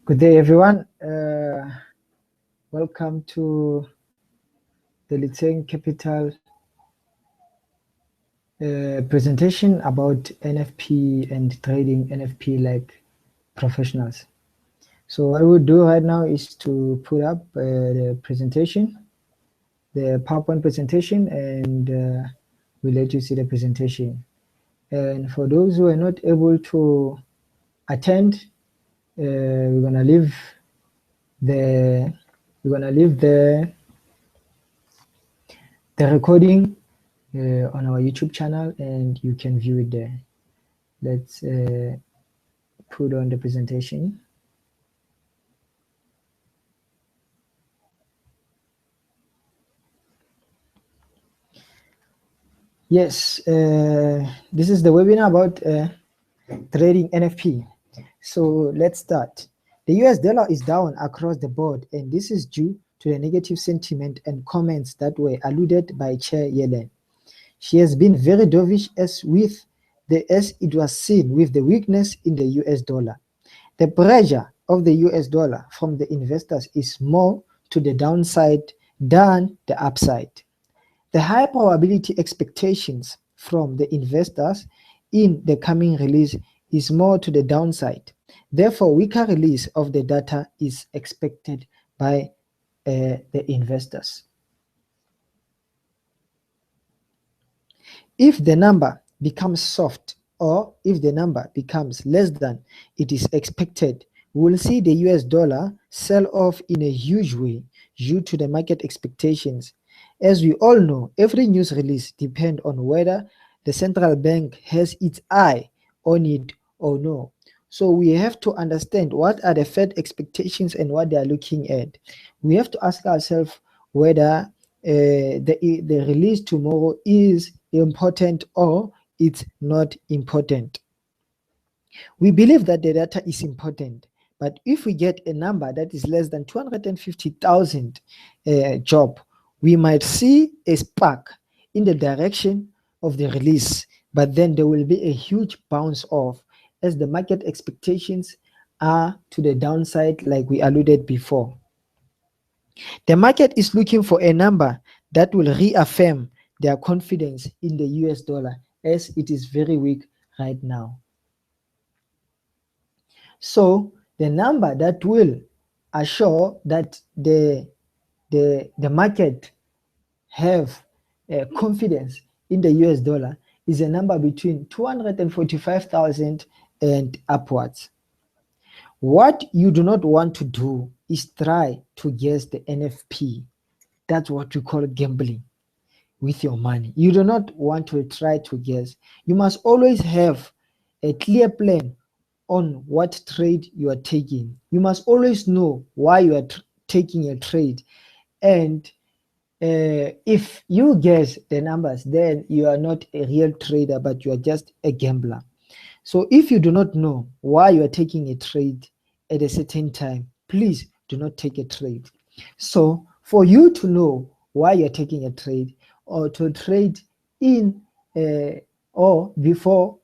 Good day, everyone. Welcome to the Liteng Capital presentation about NFP and trading NFP like professionals. So what we'll do right now is to put up the presentation, the PowerPoint presentation, and we'll let you see the presentation. And for those who are not able to attend, we're gonna leave the recording on our YouTube channel, and you can view it there. Let's put on the presentation. Yes, this is the webinar about trading NFP. So let's start. The US dollar is down across the board, and this is due to the negative sentiment and comments that were alluded by Chair Yellen. She has been very dovish as it was seen with the weakness in the US dollar. The pressure of the US dollar from the investors is more to the downside than the upside. The high probability expectations from the investors in the coming release is more to the downside. Therefore, weaker release of the data is expected by the investors. If the number becomes soft, or if the number becomes less than it is expected, we will see the US dollar sell off in a huge way due to the market expectations. As we all know, every news release depends on whether the central bank has its eye on it or no. So we have to understand what are the Fed expectations and what they are looking at. We have to ask ourselves whether the release tomorrow is important or it's not important. We believe that the data is important, but if we get a number that is less than 250,000 job, we might see a spark in the direction of the release, but then there will be a huge bounce off as the market expectations are to the downside, like we alluded before. The market is looking for a number that will reaffirm their confidence in the US dollar, as it is very weak right now. So the number that will assure that the market have confidence in the US dollar is a number between 245,000 and upwards. What you do not want to do is try to guess the NFP. That's what we call gambling with your money. You do not want to try to guess. You must always have a clear plan on what trade you are taking. You must always know why you are taking a trade. And if you guess the numbers, then you are not a real trader, but you are just a gambler. So if you do not know why you are taking a trade at a certain time, please do not take a trade. So for you to know why you're taking a trade, or to trade in or before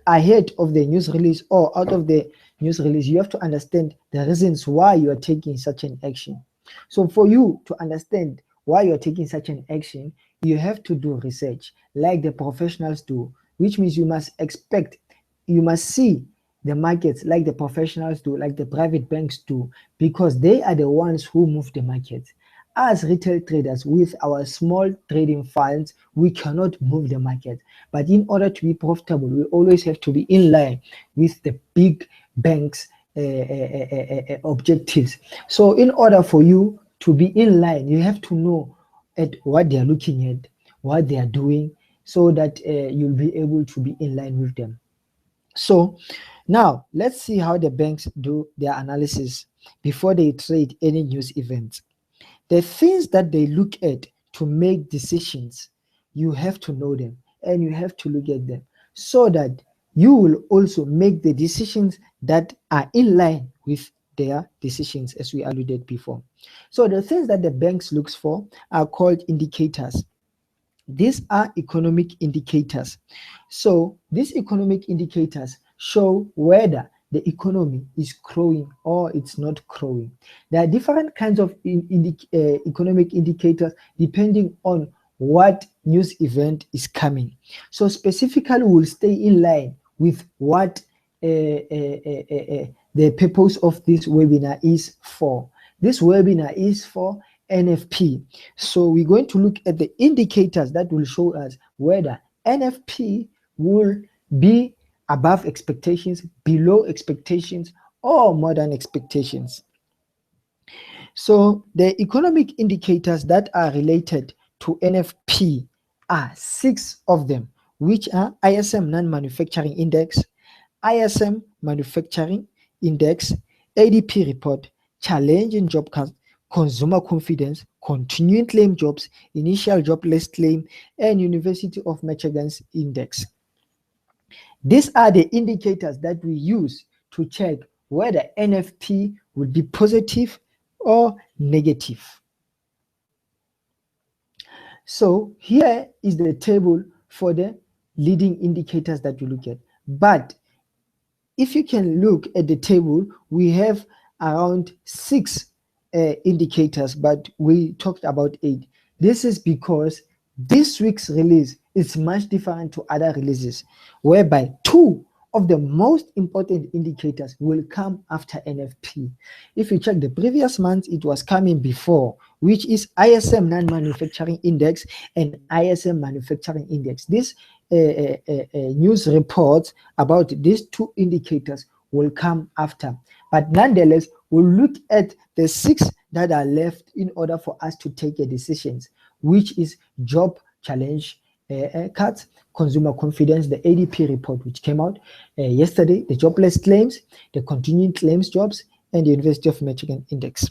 ahead of the news release or out of the news release, you have to understand the reasons why you are taking such an action. So for you to understand why you're taking such an action, you have to do research like the professionals do, which means you must see the markets like the professionals do, like the private banks do, because they are the ones who move the market. As retail traders with our small trading funds, we cannot move the market. But in order to be profitable, we always have to be in line with the big banks' objectives. So in order for you to be in line, you have to know at what they are looking at, what they are doing, so that you'll be able to be in line with them. So now let's see how the banks do their analysis before they trade any news events. The things that they look at to make decisions, you have to know them and you have to look at them so that you will also make the decisions that are in line with their decisions, as we alluded before. So the things that the banks looks for are called indicators. These are economic indicators. So these economic indicators show whether the economy is growing or it's not growing. There are different kinds of economic indicators depending on what news event is coming. So specifically, we'll stay in line with what the purpose of this webinar is for. This webinar is for NFP. So we're going to look at the indicators that will show us whether NFP will be above expectations, below expectations, or more than expectations. So the economic indicators that are related to NFP are 6 of them, which are ISM non-manufacturing index, ISM manufacturing index, ADP report, challenge in job cuts, consumer confidence, continuing claim jobs, initial jobless claim, and University of Michigan's index. These are the indicators that we use to check whether NFP will be positive or negative. So here is the table for the leading indicators that we look at. But if you can look at the table, we have around 6 indicators, but we talked about 8. This is because this week's release is much different to other releases, whereby 2 of the most important indicators will come after NFP. If you check the previous month, it was coming before, which is ISM non-manufacturing index and ISM manufacturing index. This news reports about these 2 indicators will come after. But nonetheless, we'll look at the 6 that are left in order for us to take a decision, which is job challenge cuts, consumer confidence, the ADP report which came out yesterday, the jobless claims, the continuing claims jobs, and the University of Michigan index.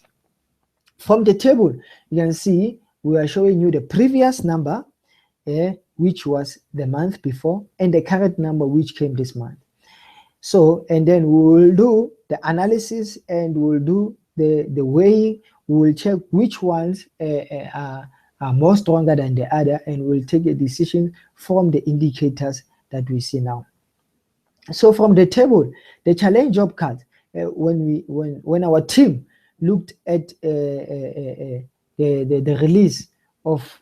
From the table, you can see we are showing you the previous number, which was the month before, and the current number which came this month. So, and then we will do the analysis and we'll do the weighing. We will check which ones are more stronger than the other, and we'll take a decision from the indicators that we see now. So from the table, the challenge job cut, when our team looked at the release of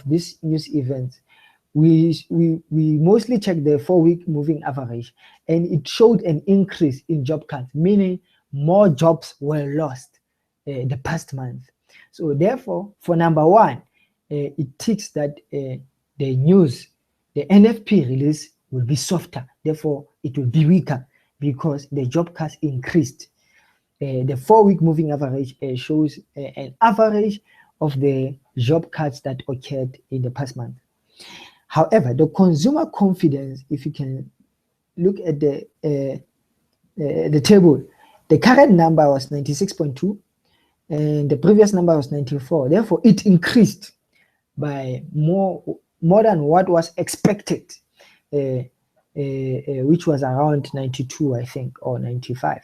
this news event, we mostly checked the 4-week moving average, and it showed an increase in job cuts, meaning more jobs were lost the past month. So therefore, for number 1, it ticks that the NFP release will be softer, therefore it will be weaker because the job cuts increased. The 4-week moving average shows an average of the job cuts that occurred in the past month. However, the consumer confidence, if you can look at the table, the current number was 96.2 and the previous number was 94. Therefore, it increased by more than what was expected, which was around 92, I think, or 95.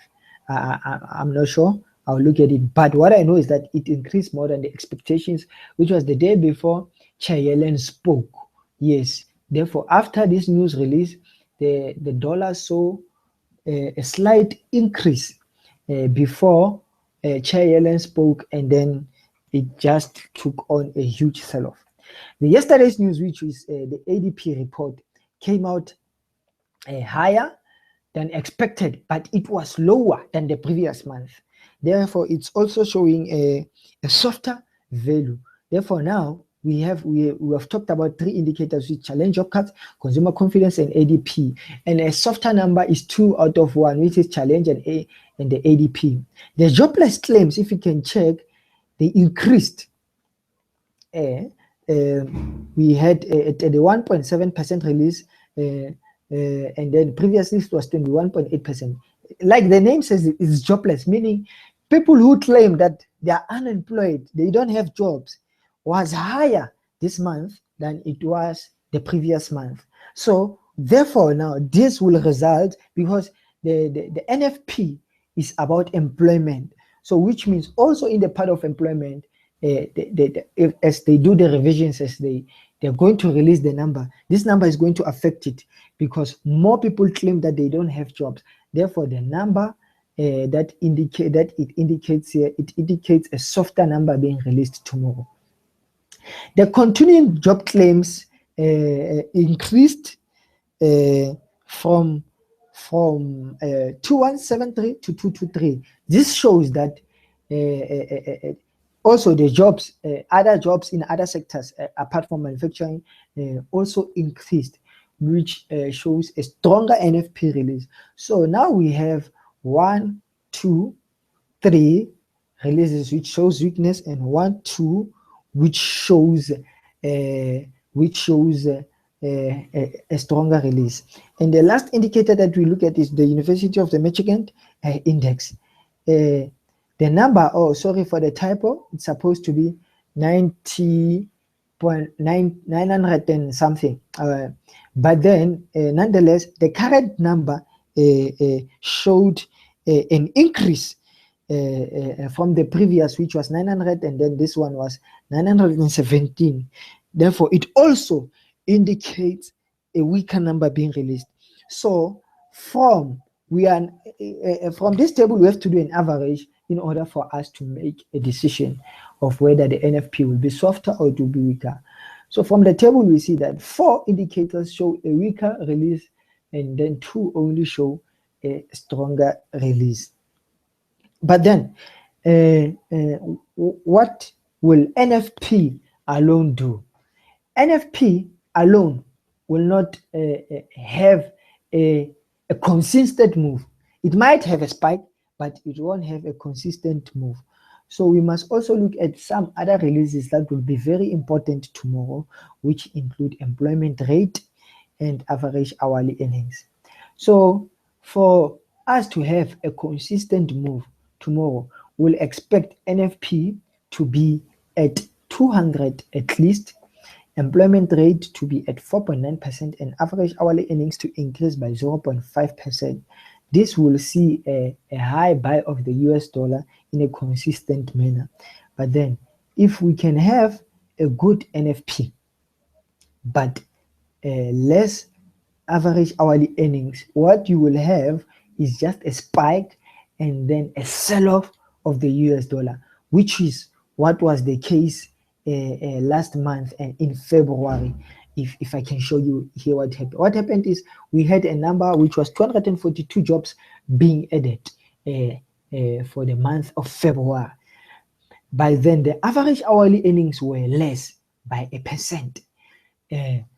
I'm not sure. I'll look at it. But what I know is that it increased more than the expectations, which was the day before Chair Yellen spoke. Yes. Therefore, after this news release, the dollar saw a slight increase before Chair Yellen spoke, and then it just took on a huge sell-off. Yesterday's news, which is the ADP report, came out higher than expected, but it was lower than the previous month. Therefore, it's also showing a softer value. Therefore, now we have talked about 3 indicators, which challenge job cuts, consumer confidence, and ADP. And a softer number is 2 out of 1, which is challenge and the ADP. The jobless claims, if you can check, they increased. We had a 1.7% release, and then previously it was 21.8%. Like the name says, it's jobless, meaning people who claim that they are unemployed, they don't have jobs, was higher this month than it was the previous month. So therefore, now this will result, because the NFP is about employment. So which means also in the part of employment, as they do the revisions, as they're going to release the number, this number is going to affect it, because more people claim that they don't have jobs. Therefore, the number that it indicates here, it indicates a softer number being released tomorrow. The continuing job claims increased from 2173 to 223. This shows that also the jobs, other jobs in other sectors apart from manufacturing also increased, which shows a stronger NFP release. So now we have 1, 2, 3 releases which shows weakness, and 1, 2 which shows a stronger release. And the last indicator that we look at is the University of the Michigan index. The number, for the typo, it's supposed to be 90.900 and something. But then, nonetheless, the current number showed an increase from the previous, which was 900, and then this one was 917. Therefore, it also indicates a weaker number being released. So from this table, we have to do an average in order for us to make a decision of whether the NFP will be softer or it will be weaker. So from the table, we see that 4 indicators show a weaker release, and then 2 only show a stronger release. But then, what will NFP alone do? NFP alone will not have a consistent move. It might have a spike, but it won't have a consistent move. So we must also look at some other releases that will be very important tomorrow, which include employment rate and average hourly earnings. So for us to have a consistent move tomorrow, we'll expect NFP to be at 200 at least, employment rate to be at 4.9%, and average hourly earnings to increase by 0.5%. This will see a high buy of the US dollar in a consistent manner. But then, if we can have a good NFP, but less average hourly earnings, what you will have is just a spike and then a sell-off of the US dollar, which is what was the case last month and in February. If I can show you here what happened. What happened is we had a number which was 242 jobs being added for the month of February. By then, the average hourly earnings were less by 1%.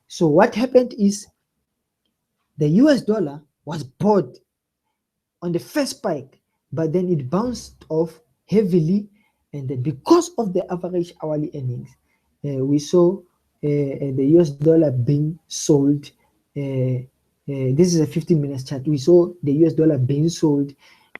So what happened is the US dollar was bought on the first spike, but then it bounced off heavily, and then because of the average hourly earnings, we saw the US dollar being sold. This is a 15 minutes chart. We saw the US dollar being sold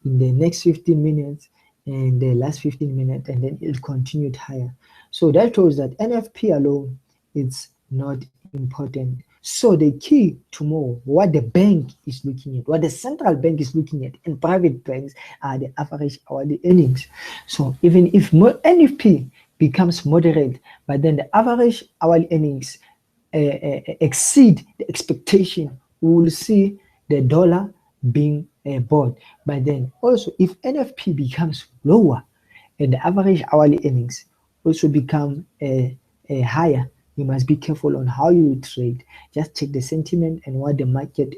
in the next 15 minutes and the last 15 minutes, and then it continued higher. So that shows that NFP alone is not important. So the key tomorrow, what the bank is looking at, what the central bank is looking at, and private banks are the average hourly earnings. So even if NFP becomes moderate, but then the average hourly earnings exceed the expectation, we will see the dollar being bought. But then also, if NFP becomes lower and the average hourly earnings also become higher, you must be careful on how you trade. Just check the sentiment and what the market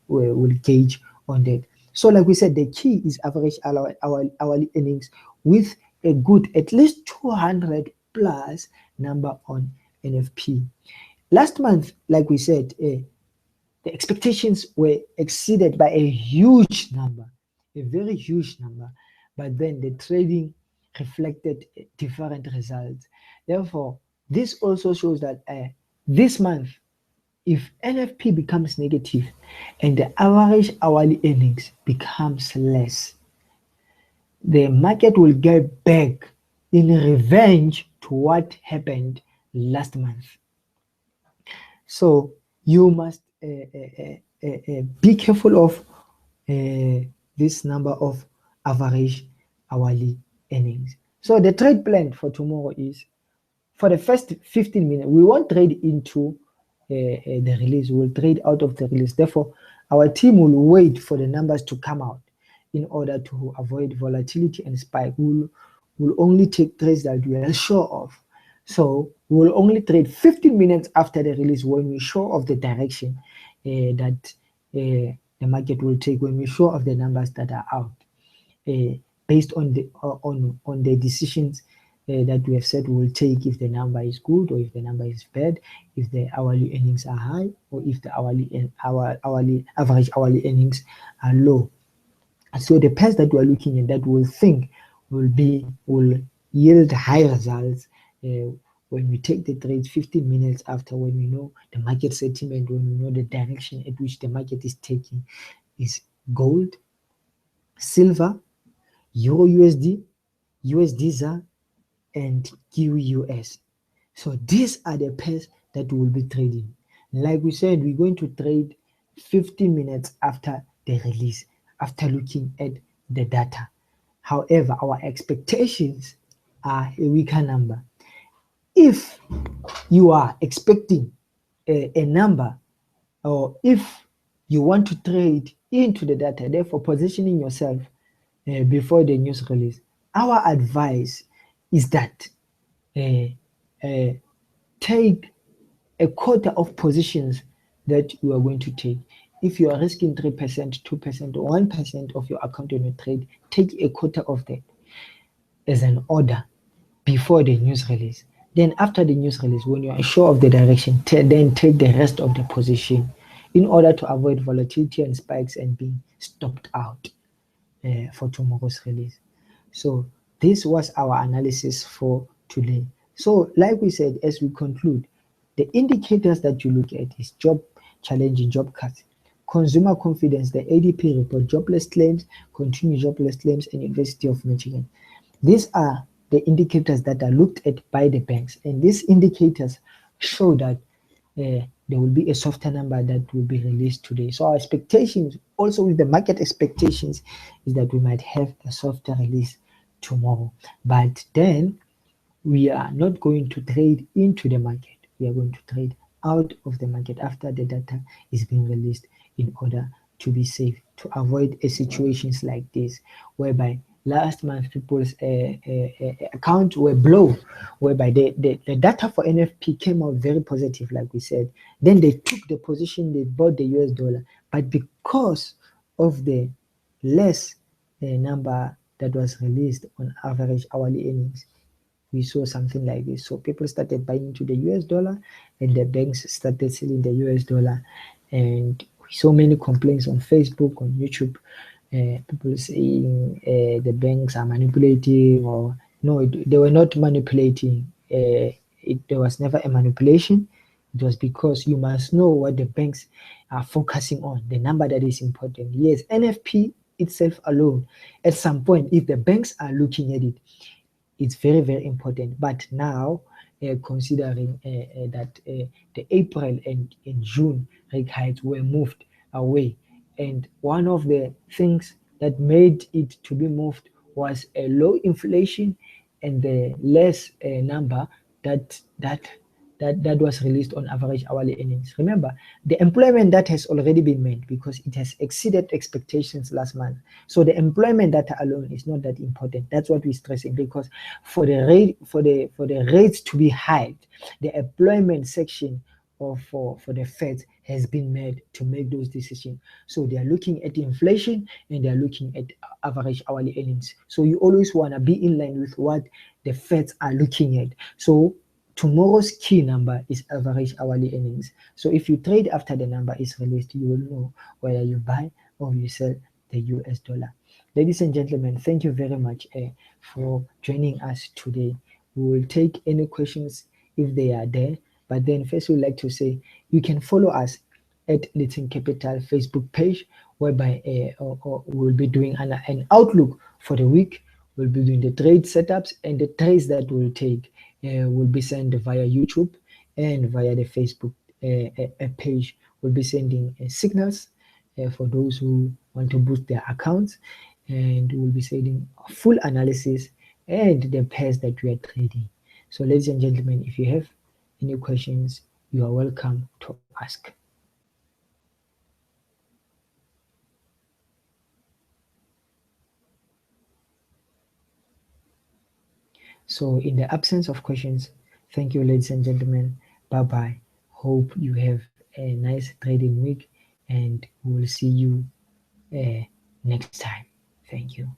will gauge on that. So like we said, the key is average hourly earnings with a good at least 200 plus number on NFP. Last month, like we said, the expectations were exceeded by a huge number, a very huge number, but then the trading reflected different results. Therefore, this also shows that this month, if NFP becomes negative and the average hourly earnings becomes less, the market will get back in revenge to what happened last month. So you must be careful of this number of average hourly earnings. So the trade plan for tomorrow is, for the first 15 minutes, we won't trade into the release. We'll trade out of the release. Therefore, our team will wait for the numbers to come out in order to avoid volatility and spike. We'll only take trades that we are sure of. So we'll only trade 15 minutes after the release when we're sure of the direction that the market will take, when we're sure of the numbers that are out, based on the decisions that we have said we will take, if the number is good or if the number is bad, if the hourly earnings are high or if the average hourly earnings are low. So the pairs that we're looking at that we'll think will yield high results when we take the trades 15 minutes after, when we know the market sentiment, when we know the direction at which the market is taking, is gold, silver, Euro USD, USD ZAR, and QUS. So these are the pairs that we will be trading. Like we said, we're going to trade 15 minutes after the release, after looking at the data. However, our expectations are a weaker number. If you are expecting a number, or if you want to trade into the data, therefore positioning yourself before the news release, our advice is that take a quarter of positions that you are going to take. If you are risking 3%, 2%, or 1% of your account on your trade, take a quarter of that as an order before the news release. Then after the news release, when you are sure of the direction, then take the rest of the position in order to avoid volatility and spikes and being stopped out for tomorrow's release. So this was our analysis for today. So like we said, as we conclude, the indicators that you look at is job challenging job cuts, consumer confidence, the ADP report, jobless claims, continued jobless claims, and University of Michigan. These are the indicators that are looked at by the banks, and these indicators show that there will be a softer number that will be released today. So our expectations, also with the market expectations, is that we might have a softer release tomorrow. But then we are not going to trade into the market. We are going to trade out of the market after the data is being released, in order to be safe, to avoid situations like this, whereby last month people's accounts were blown, whereby the data for NFP came out very positive, like we said. Then they took the position, they bought the US dollar, but because of the less number that was released on average hourly earnings, we saw something like this. So people started buying into the US dollar, and the banks started selling the US dollar. And we saw many complaints on Facebook, on YouTube, people saying the banks are manipulating, or no, they were not manipulating. There was never a manipulation. It was because you must know what the banks are focusing on, the number that is important. Yes, NFP itself alone, at some point, if the banks are looking at it, it's very, very important. But now, considering that the April and June rate hikes were moved away, and one of the things that made it to be moved was a low inflation and the less number that was released on average hourly earnings. Remember, the employment data has already been made because it has exceeded expectations last month. So the employment data alone is not that important. That's what we're stressing, because for the rates to be hiked, the employment section for the Fed has been made to make those decisions. So they are looking at inflation and they are looking at average hourly earnings. So you always want to be in line with what the Feds are looking at. So tomorrow's key number is average hourly earnings. So if you trade after the number is released, you will know whether you buy or you sell the US dollar. Ladies and gentlemen, thank you very much for joining us today. We will take any questions if they are there. But then first we'd like to say you can follow us at Lithium Capital Facebook page, whereby we'll be doing an outlook for the week. We'll be doing the trade setups, and the trades that we'll take will be sent via YouTube and via the Facebook page. We'll be sending signals for those who want to boost their accounts, and we'll be sending a full analysis and the pairs that we are trading. So ladies and gentlemen, if you have any questions, you are welcome to ask. So in the absence of questions, thank you, ladies and gentlemen. Bye bye. Hope you have a nice trading week, and we will see you next time. Thank you.